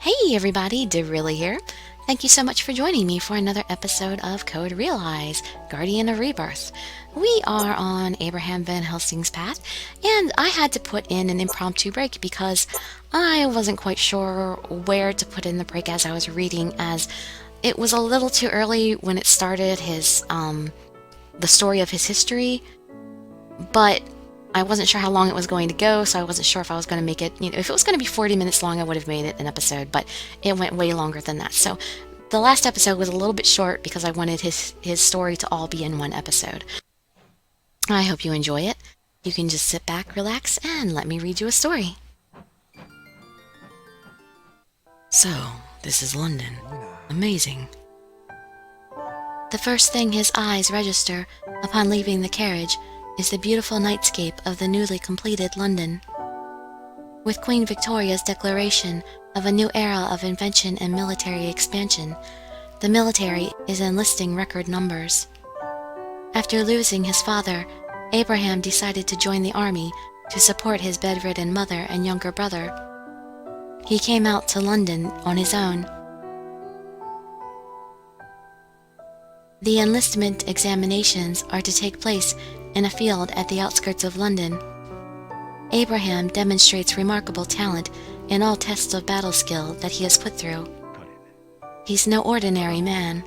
Hey everybody, Dirili here. Thank you so much for joining me for another episode of Code Realize, Guardian of Rebirth. We are on Abraham Van Helsing's path, and I had to put in an impromptu break because I wasn't quite sure where to put in the break as I was reading, as it was a little too early when it started the story of his history, but I wasn't sure how long it was going to go, so I wasn't sure if I was going to make it, if it was going to be 40 minutes long, I would have made it an episode, but it went way longer than that. So the last episode was a little bit short because I wanted his story to all be in one episode. I hope you enjoy it. You can just sit back, relax, and let me read you a story. So, this is London. Amazing. The first thing his eyes register upon leaving the carriage is the beautiful nightscape of the newly completed London. With Queen Victoria's declaration of a new era of invention and military expansion, the military is enlisting record numbers. After losing his father, Abraham decided to join the army to support his bedridden mother and younger brother. He came out to London on his own. The enlistment examinations are to take place in a field at the outskirts of London. Abraham demonstrates remarkable talent in all tests of battle skill that he has put through. He's no ordinary man.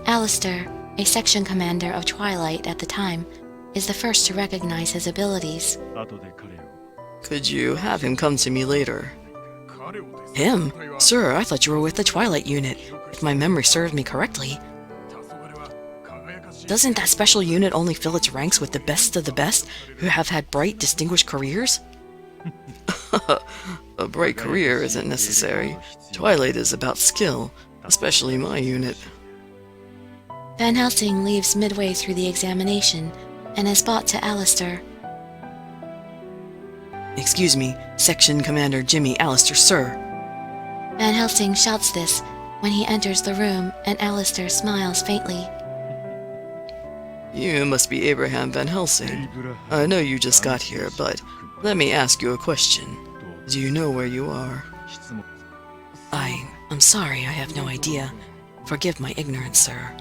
Alistair, a section commander of Twilight at the time, is the first to recognize his abilities. Could you have him come to me later? Him? Sir, I thought you were with the Twilight unit, if my memory served me correctly. Doesn't that special unit only fill its ranks with the best of the best, who have had bright, distinguished careers? A bright career isn't necessary. Twilight is about skill, especially my unit. Van Helsing leaves midway through the examination and is brought to Alistair. Excuse me, Section Commander Jimmy Alistair, sir. Van Helsing shouts this when he enters the room, and Alistair smiles faintly. You must be Abraham Van Helsing. I know you just got here, but let me ask you a question. Do you know where you are? I'm sorry, I have no idea. Forgive my ignorance, sir.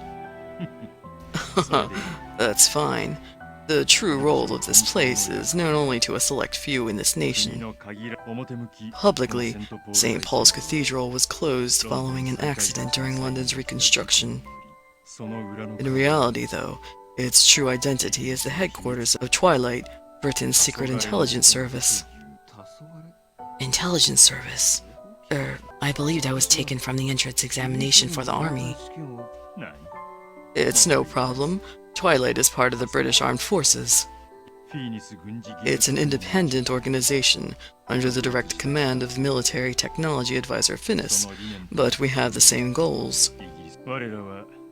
That's fine. The true role of this place is known only to a select few in this nation. Publicly, St. Paul's Cathedral was closed following an accident during London's reconstruction. In reality, though, its true identity is the headquarters of Twilight, Britain's secret intelligence service. Intelligence service? I believed I was taken from the entrance examination for the army. It's no problem. Twilight is part of the British Armed Forces. It's an independent organization under the direct command of Military Technology Advisor Finnis, but we have the same goals.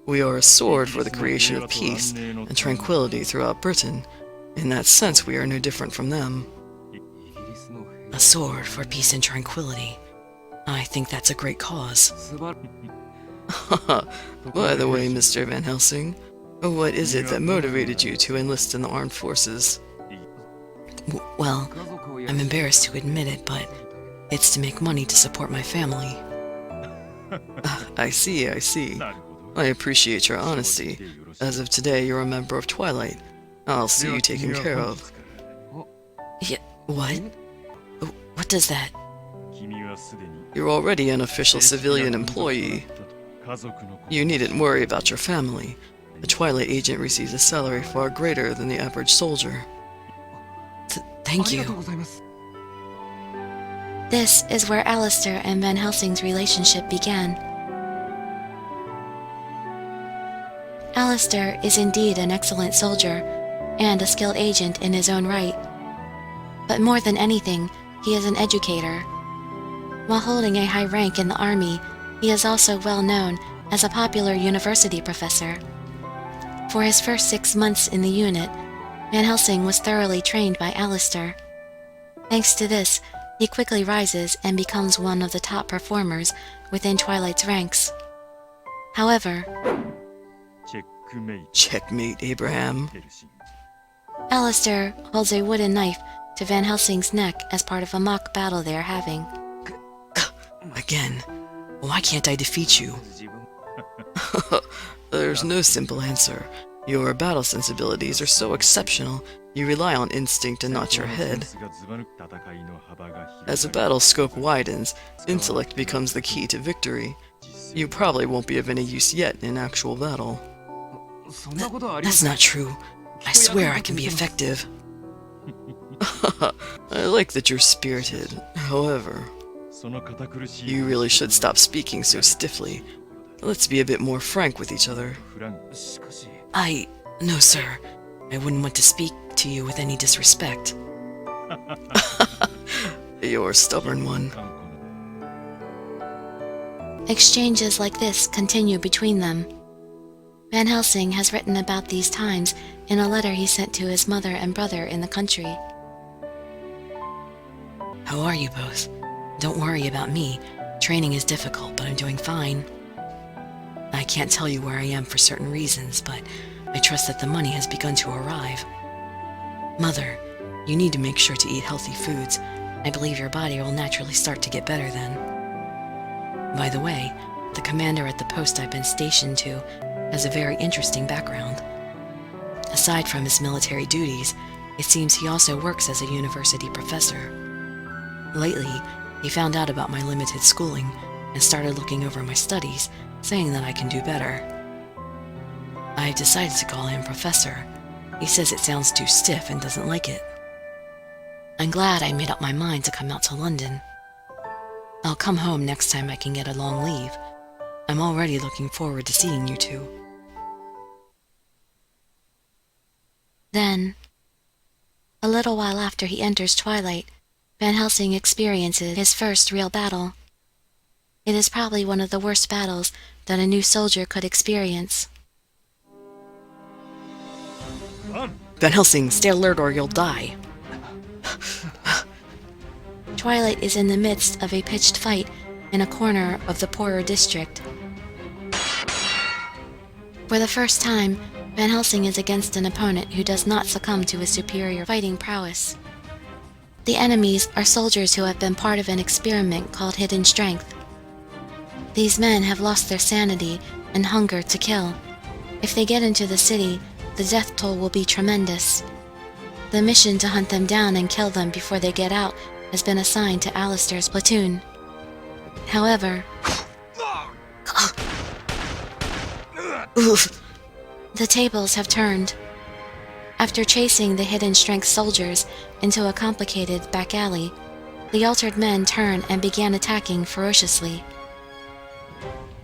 We are a sword for the creation of peace and tranquility throughout Britain. In that sense, we are no different from them. A sword for peace and tranquility. I think that's a great cause. By the way, Mr. Van Helsing, what is it that motivated you to enlist in the armed forces? Well, I'm embarrassed to admit it, but it's to make money to support my family. I see. I appreciate your honesty. As of today, you're a member of Twilight. I'll see you taken care of. Yeah, what? What does that... You're already an official civilian employee. You needn't worry about your family. A Twilight agent receives a salary far greater than the average soldier. Thank you. This is where Alistair and Van Helsing's relationship began. Alistair is indeed an excellent soldier, and a skilled agent in his own right. But more than anything, he is an educator. While holding a high rank in the army, he is also well known as a popular university professor. For his first 6 months in the unit, Van Helsing was thoroughly trained by Alistair. Thanks to this, he quickly rises and becomes one of the top performers within Twilight's ranks. However, Checkmate, Abraham. Alistair holds a wooden knife to Van Helsing's neck as part of a mock battle they are having. I again. Why can't I defeat you? There's no simple answer. Your battle sensibilities are so exceptional, you rely on instinct and not your head. As the battle scope widens, intellect becomes the key to victory. You probably won't be of any use yet in actual battle. That's not true. I swear I can be effective. I like that you're spirited. However, you really should stop speaking so stiffly. Let's be a bit more frank with each other. No, sir. I wouldn't want to speak to you with any disrespect. You're a stubborn one. Exchanges like this continue between them. Van Helsing has written about these times in a letter he sent to his mother and brother in the country. How are you both? Don't worry about me. Training is difficult, but I'm doing fine. I can't tell you where I am for certain reasons, but I trust that the money has begun to arrive. Mother, you need to make sure to eat healthy foods. I believe your body will naturally start to get better then. By the way, the commander at the post I've been stationed to has a very interesting background. Aside from his military duties, it seems he also works as a university professor. Lately, he found out about my limited schooling and started looking over my studies, saying that I can do better. I've decided to call him Professor. He says it sounds too stiff and doesn't like it. I'm glad I made up my mind to come out to London. I'll come home next time I can get a long leave. I'm already looking forward to seeing you two. Then, a little while after he enters Twilight, Van Helsing experiences his first real battle. It is probably one of the worst battles that a new soldier could experience. Van Helsing, stay alert or you'll die. Twilight is in the midst of a pitched fight in a corner of the poorer district. For the first time, Van Helsing is against an opponent who does not succumb to his superior fighting prowess. The enemies are soldiers who have been part of an experiment called Hidden Strength. These men have lost their sanity and hunger to kill. If they get into the city, the death toll will be tremendous. The mission to hunt them down and kill them before they get out has been assigned to Alistair's platoon. However, the tables have turned. After chasing the Hidden Strength soldiers into a complicated back alley, the altered men turned and began attacking ferociously.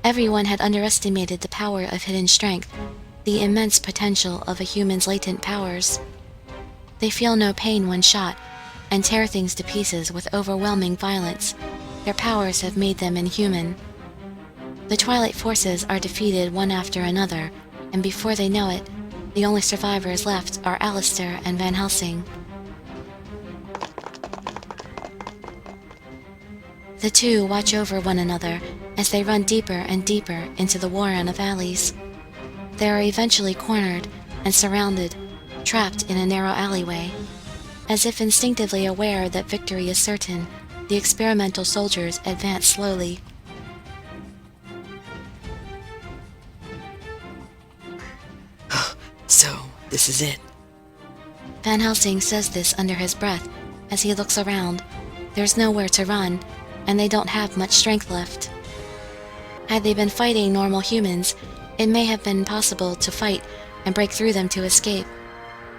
Everyone had underestimated the power of Hidden Strength, the immense potential of a human's latent powers. They feel no pain when shot, and tear things to pieces with overwhelming violence. Their powers have made them inhuman. The Twilight forces are defeated one after another, and before they know it, the only survivors left are Alistair and Van Helsing. The two watch over one another as they run deeper and deeper into the warren of alleys. They are eventually cornered and surrounded, trapped in a narrow alleyway. As if instinctively aware that victory is certain, the experimental soldiers advance slowly. So, this is it. Van Helsing says this under his breath as he looks around. There's nowhere to run, and they don't have much strength left. Had they been fighting normal humans, it may have been possible to fight and break through them to escape.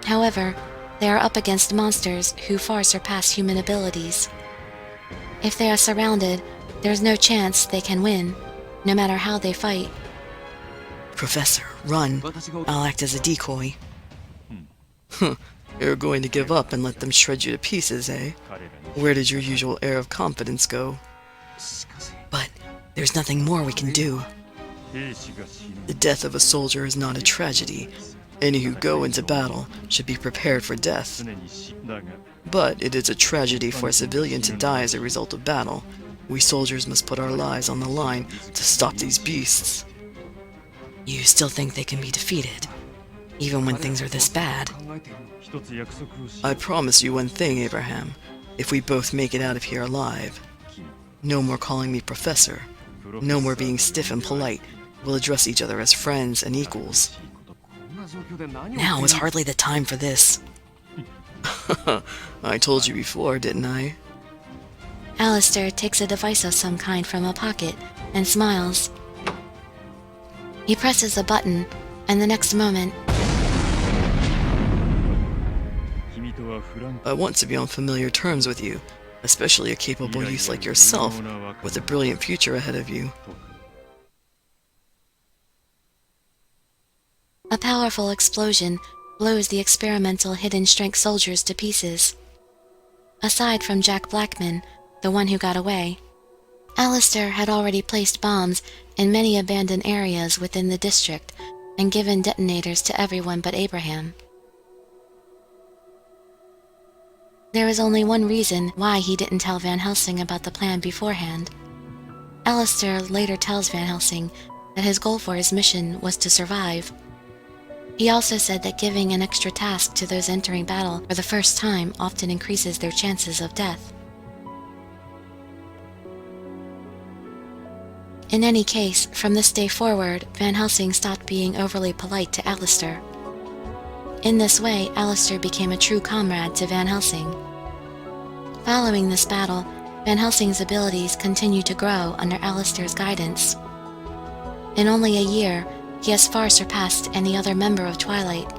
However, they are up against monsters who far surpass human abilities. If they are surrounded, there's no chance they can win, no matter how they fight. Professor, run. I'll act as a decoy. You're going to give up and let them shred you to pieces, eh? Where did your usual air of confidence go? But there's nothing more we can do. The death of a soldier is not a tragedy. Any who go into battle should be prepared for death. But it is a tragedy for a civilian to die as a result of battle. We soldiers must put our lives on the line to stop these beasts. You still think they can be defeated, even when things are this bad? I promise you one thing, Abraham. If we both make it out of here alive, No more calling me professor. No more being stiff and polite. We'll address each other as friends and equals. Now is hardly the time for this. I told you before, didn't I? Alistair takes a device of some kind from a pocket and smiles. He presses a button, and the next moment, I want to be on familiar terms with you, especially a capable youth like yourself, with a brilliant future ahead of you. a powerful explosion blows the experimental hidden strength soldiers to pieces. Aside from Jack Blackman, the one who got away, Alistair had already placed bombs in many abandoned areas within the district and given detonators to everyone but Abraham. There was only one reason why he didn't tell Van Helsing about the plan beforehand. Alistair later tells Van Helsing that his goal for his mission was to survive. He also said that giving an extra task to those entering battle for the first time often increases their chances of death. In any case, from this day forward, Van Helsing stopped being overly polite to Alistair. In this way, Alistair became a true comrade to Van Helsing. Following this battle, Van Helsing's abilities continued to grow under Alistair's guidance. In only a year, he has far surpassed any other member of Twilight,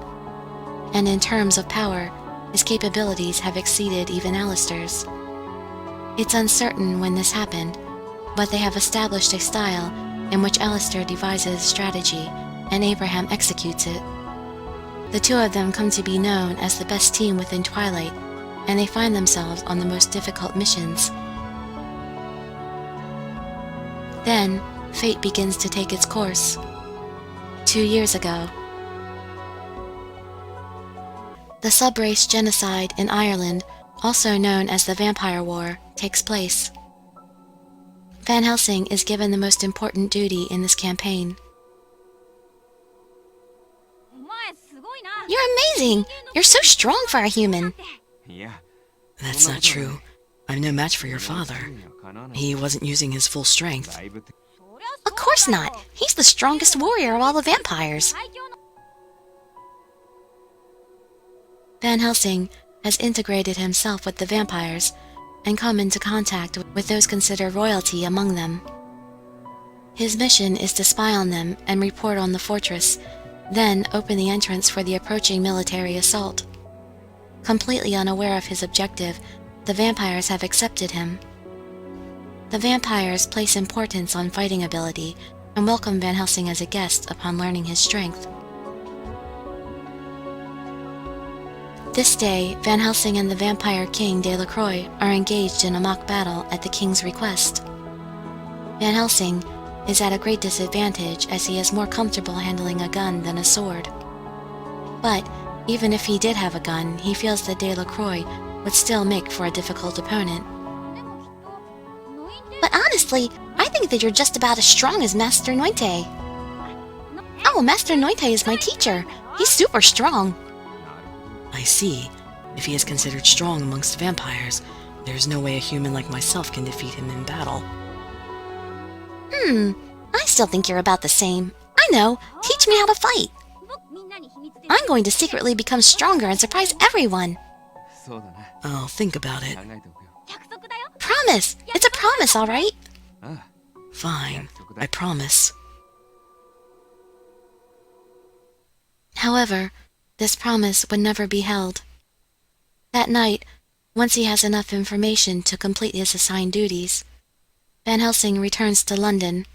and in terms of power, his capabilities have exceeded even Alistair's. It's uncertain when this happened, but they have established a style in which Alistair devises strategy and Abraham executes it. The two of them come to be known as the best team within Twilight, and they find themselves on the most difficult missions. Then, fate begins to take its course. 2 years ago, the sub-race genocide in Ireland, also known as the Vampire War, takes place. Van Helsing is given the most important duty in this campaign. You're amazing! You're so strong for a human! That's not true. I'm no match for your father. He wasn't using his full strength. Of course not! He's the strongest warrior of all the vampires! Van Helsing has integrated himself with the vampires and come into contact with those considered royalty among them. His mission is to spy on them and report on the fortress, then open the entrance for the approaching military assault. Completely unaware of his objective, the vampires have accepted him. The vampires place importance on fighting ability and welcome Van Helsing as a guest upon learning his strength. This day, Van Helsing and the vampire king Delacroix are engaged in a mock battle at the king's request. Van Helsing is at a great disadvantage as he is more comfortable handling a gun than a sword. But even if he did have a gun, he feels that Delacroix would still make for a difficult opponent. But honestly, I think that you're just about as strong as Master Noite. Oh, Master Noite is my teacher. He's super strong. I see. If he is considered strong amongst vampires, there's no way a human like myself can defeat him in battle. I still think you're about the same. I know. Teach me how to fight. I'm going to secretly become stronger and surprise everyone. I'll think about it. Promise! It's a promise, all right? Fine, I promise. However, this promise would never be held. That night, once he has enough information to complete his assigned duties, Van Helsing returns to London.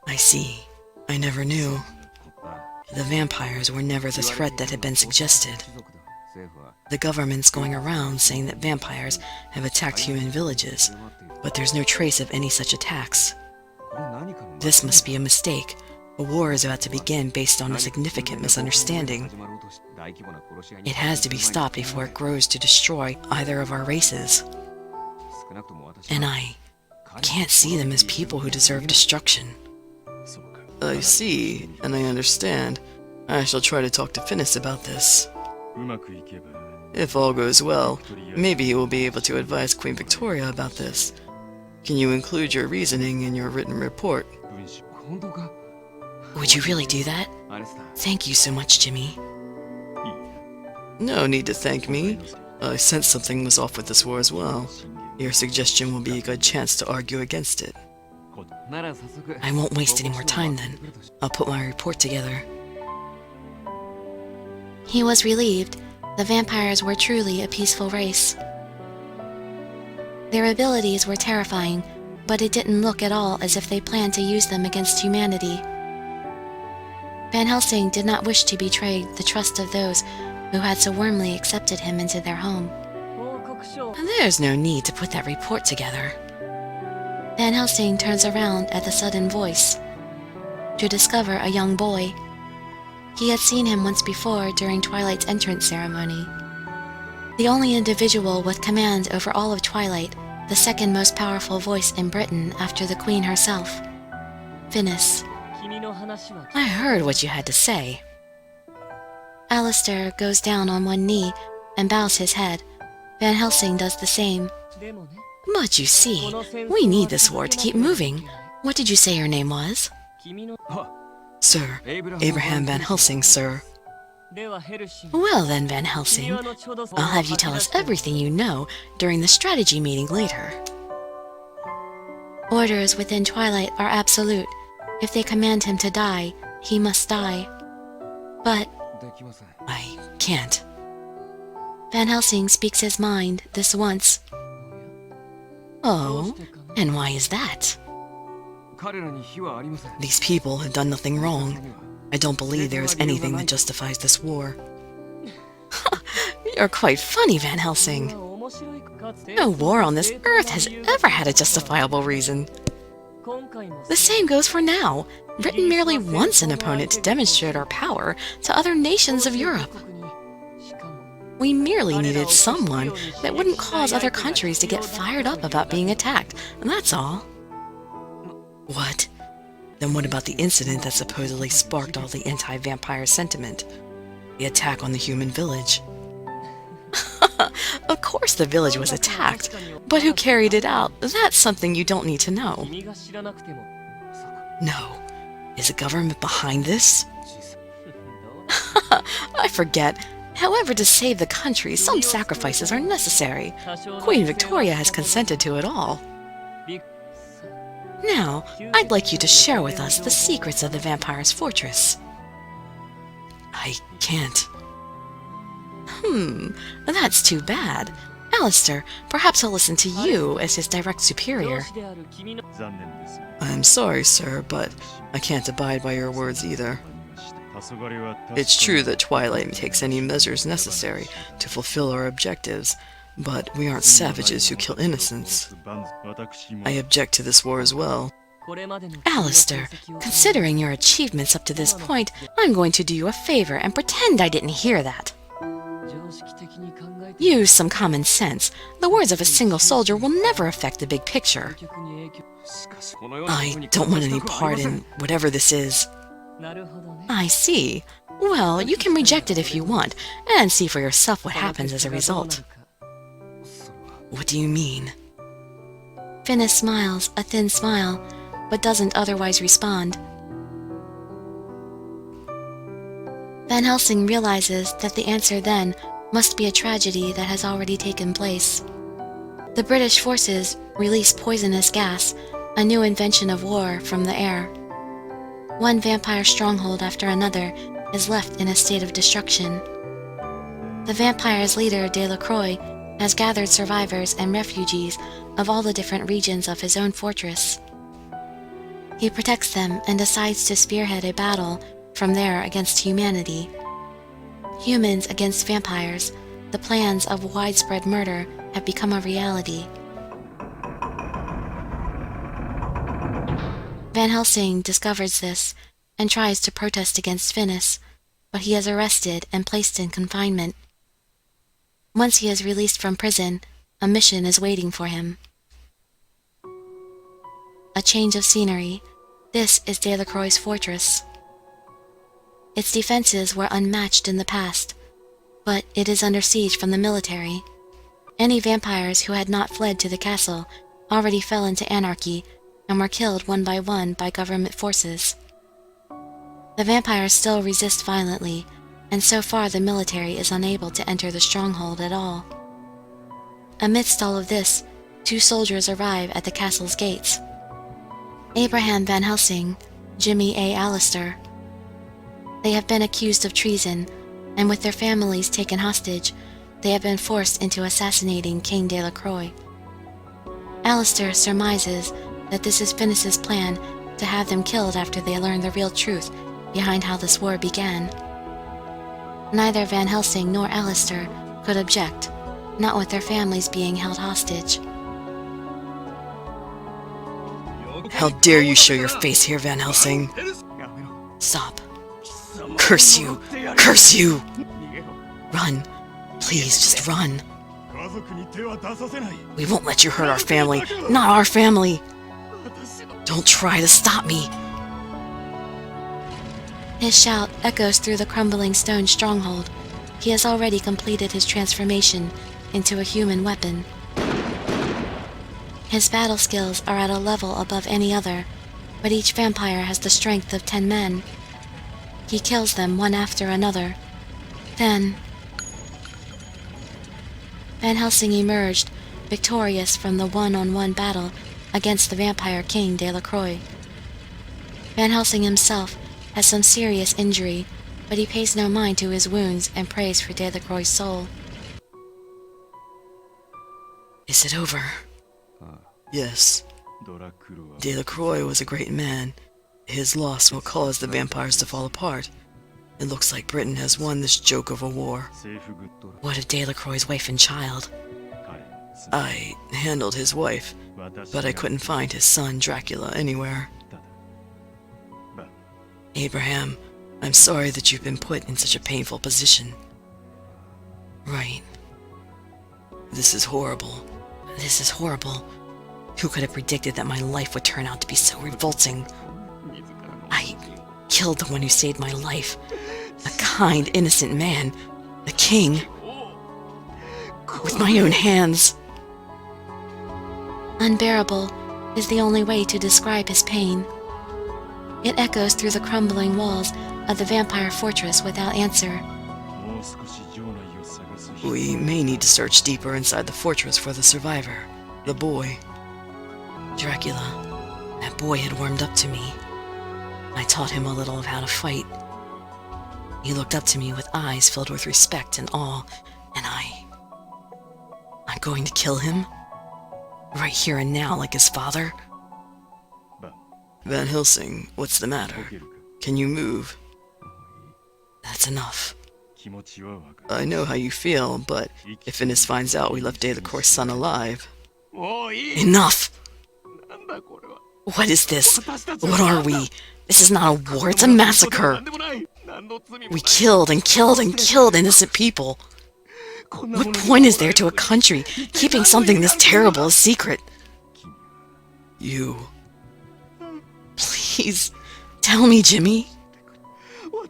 I see. I never knew. The vampires were never the threat that had been suggested. The government's going around saying that vampires have attacked human villages, but there's no trace of any such attacks. This must be a mistake. A war is about to begin based on a significant misunderstanding. It has to be stopped before it grows to destroy either of our races. And I can't see them as people who deserve destruction. I see, and I understand. I shall try to talk to Finis about this. If all goes well, maybe he will be able to advise Queen Victoria about this. Can you include your reasoning in your written report? Would you really do that? Thank you so much, Jimmy. No need to thank me. I sensed something was off with this war as well. Your suggestion will be a good chance to argue against it. I won't waste any more time then. I'll put my report together. He was relieved. The vampires were truly a peaceful race. Their abilities were terrifying, but it didn't look at all as if they planned to use them against humanity. Van Helsing did not wish to betray the trust of those who had so warmly accepted him into their home. There's no need to put that report together. Van Helsing turns around at the sudden voice to discover a young boy. He had seen him once before during Twilight's entrance ceremony. The only individual with command over all of Twilight, the second most powerful voice in Britain after the Queen herself. Finis. I heard what you had to say. Alistair goes down on one knee and bows his head. Van Helsing does the same. But you see, we need this war to keep moving. What did you say your name was? Sir, Abraham Van Helsing, sir. Well then, Van Helsing, I'll have you tell us everything you know during the strategy meeting later. Orders within Twilight are absolute. If they command him to die, he must die. But I can't. Van Helsing speaks his mind this once. Oh, and why is that? These people have done nothing wrong. I don't believe there is anything that justifies this war. You're quite funny, Van Helsing. No war on this earth has ever had a justifiable reason. The same goes for now. Britain merely wants an opponent to demonstrate our power to other nations of Europe. We merely needed someone that wouldn't cause other countries to get fired up about being attacked, and that's all. What? Then what about the incident that supposedly sparked all the anti-vampire sentiment? The attack on the human village. Of course the village was attacked, but who carried it out? That's something you don't need to know. No. Is the government behind this? I forget. However, to save the country, some sacrifices are necessary. Queen Victoria has consented to it all. Now, I'd like you to share with us the secrets of the vampire's fortress. I can't. That's too bad. Alistair, perhaps he'll listen to you as his direct superior. I'm sorry, sir, but I can't abide by your words either. It's true that Twilight takes any measures necessary to fulfill our objectives, but we aren't savages who kill innocents. I object to this war as well. Alistair, considering your achievements up to this point, I'm going to do you a favor and pretend I didn't hear that. Use some common sense. The words of a single soldier will never affect the big picture. I don't want any part in whatever this is. I see. Well, you can reject it if you want, and see for yourself what happens as a result. What do you mean? Finis smiles, a thin smile, but doesn't otherwise respond. Van Helsing realizes that the answer then must be a tragedy that has already taken place. The British forces release poisonous gas, a new invention of war, from the air. One vampire stronghold after another is left in a state of destruction. The vampire's leader, Delacroix, has gathered survivors and refugees of all the different regions of his own fortress. He protects them and decides to spearhead a battle from there against humanity. Humans against vampires, the plans of widespread murder have become a reality. Van Helsing discovers this and tries to protest against Finis, but he is arrested and placed in confinement. Once he is released from prison, a mission is waiting for him. A change of scenery. This is Delacroix's fortress. Its defenses were unmatched in the past. but it is under siege from the military. Any vampires who had not fled to the castle already fell into anarchy and were killed one by government forces. The vampires still resist violently, and so far the military is unable to enter the stronghold at all. Amidst all of this, 2 soldiers arrive at the castle's gates. Abraham Van Helsing, Jimmy A. Allister. They have been accused of treason, and with their families taken hostage, they have been forced into assassinating King Delacroix. Allister surmises that this is Finis's plan to have them killed after they learn the real truth behind how this war began. Neither Van Helsing nor Allister could object, not with their families being held hostage. How dare you show your face here, Van Helsing? Stop. Curse you! Curse you! Run. Please, just run. We won't let you hurt our family. Not our family! Don't try to stop me! His shout echoes through the crumbling stone stronghold. He has already completed his transformation into a human weapon. His battle skills are at a level above any other, but each vampire has the strength of 10 men. He kills them one after another. Then Van Helsing emerged, victorious from the one-on-one battle against the vampire king Delacroix. Van Helsing himself has some serious injury, but he pays no mind to his wounds and prays for Delacroix's soul. Is it over? Yes. Delacroix was a great man. His loss will cause the vampires to fall apart. It looks like Britain has won this joke of a war. What of Delacroix's wife and child? I handled his wife, but I couldn't find his son, Dracula, anywhere. Abraham, I'm sorry that you've been put in such a painful position. Right. This is horrible. This is horrible. Who could have predicted that my life would turn out to be so revolting? I killed the one who saved my life. A kind, innocent man. The king. With my own hands. Unbearable is the only way to describe his pain. It echoes through the crumbling walls of the vampire fortress without answer. We may need to search deeper inside the fortress for the survivor, the boy. Dracula. That boy had warmed up to me. I taught him a little of how to fight. He looked up to me with eyes filled with respect and awe, and I'm going to kill him? Right here and now, like his father? Van Helsing, what's the matter? Can you move? That's enough. I know how you feel, but if Finis finds out we left Delacroix's son alive... Enough! What is this? What are we? This is not a war, it's a massacre! We killed and killed and killed innocent people. What point is there to a country keeping something this terrible a secret? You... Please, tell me, Jimmy.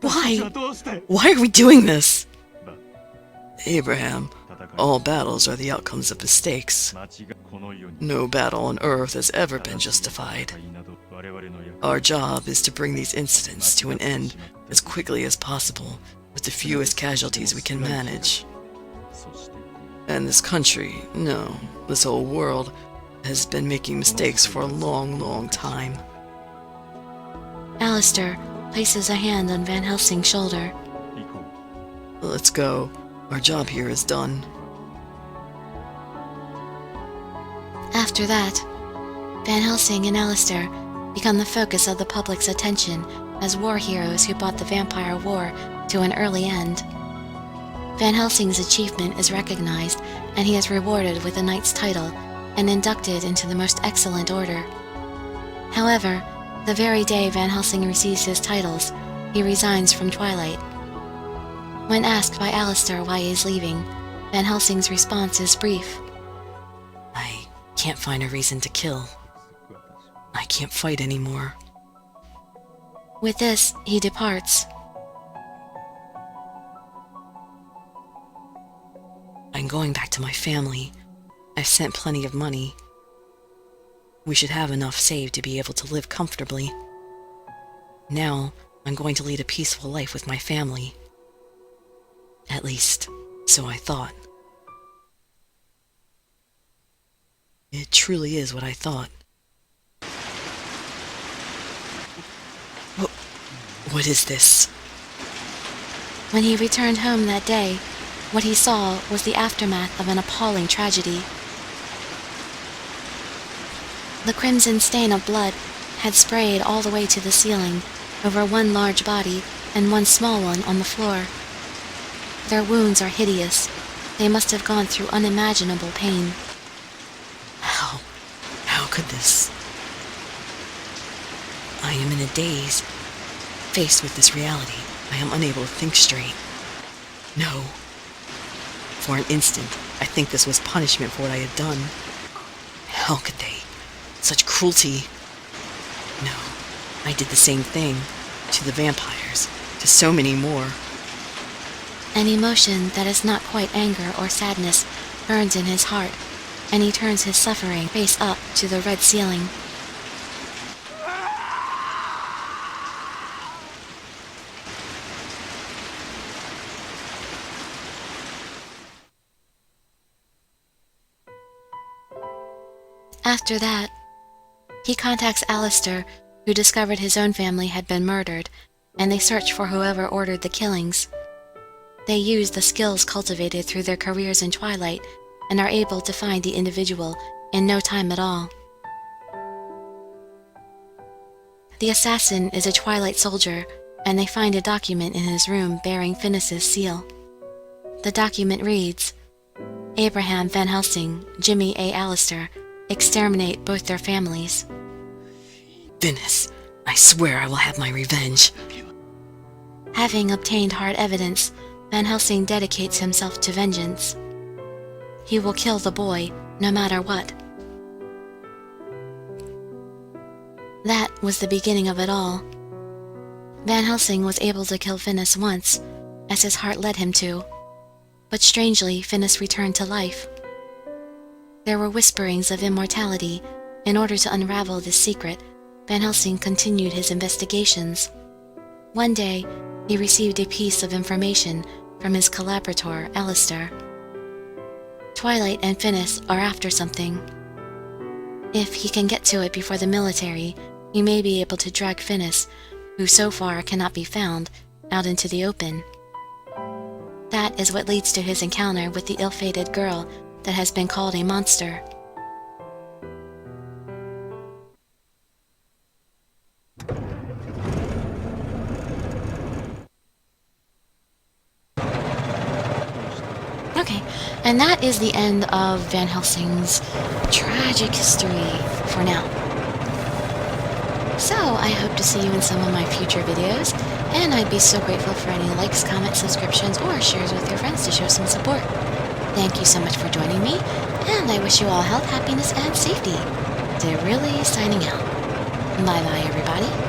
Why? Why are we doing this? Abraham, all battles are the outcomes of mistakes. No battle on Earth has ever been justified. Our job is to bring these incidents to an end as quickly as possible with the fewest casualties we can manage. And this country, no, this whole world, has been making mistakes for a long, long time. Allister places a hand on Van Helsing's shoulder. Let's go. Our job here is done. After that, Van Helsing and Allister become the focus of the public's attention as war heroes who brought the vampire war to an early end. Van Helsing's achievement is recognized, and he is rewarded with a knight's title and inducted into the most excellent order. However, the very day Van Helsing receives his titles, he resigns from Twilight. When asked by Allister why he is leaving, Van Helsing's response is brief. I can't find a reason to kill. I can't fight anymore. With this, he departs. I'm going back to my family. I've sent plenty of money. We should have enough saved to be able to live comfortably. Now, I'm going to lead a peaceful life with my family. At least, so I thought. It truly is what I thought. What is this? When he returned home that day, what he saw was the aftermath of an appalling tragedy. The crimson stain of blood had sprayed all the way to the ceiling, over one large body and one small one on the floor. Their wounds are hideous. They must have gone through unimaginable pain. How could this? I am in a daze. Faced with this reality, I am unable to think straight. No. For an instant, I think this was punishment for what I had done. How could they? Such cruelty. No, I did the same thing. To the vampires. To so many more. An emotion that is not quite anger or sadness burns in his heart, and he turns his suffering face up to the red ceiling. After that, he contacts Alistair, who discovered his own family had been murdered, and they search for whoever ordered the killings. They use the skills cultivated through their careers in Twilight and are able to find the individual in no time at all. The assassin is a Twilight soldier, and they find a document in his room bearing Finis's seal. The document reads, Abraham Van Helsing, Jimmy A. Alistair, exterminate both their families. Finis, I swear I will have my revenge. Having obtained hard evidence, Van Helsing dedicates himself to vengeance. He will kill the boy, no matter what. That was the beginning of it all. Van Helsing was able to kill Finis once, as his heart led him to, but strangely Finis returned to life. There were whisperings of immortality. In order to unravel this secret, Van Helsing continued his investigations. One day, he received a piece of information from his collaborator, Alistair. Twilight and Finis are after something. If he can get to it before the military, he may be able to drag Finis, who so far cannot be found, out into the open. That is what leads to his encounter with the ill-fated girl that has been called a monster. Okay, and that is the end of Van Helsing's tragic history for now. So, I hope to see you in some of my future videos, and I'd be so grateful for any likes, comments, subscriptions, or shares with your friends to show some support. Thank you so much for joining me, and I wish you all health, happiness, and safety. Dirili signing out. Bye-bye, everybody.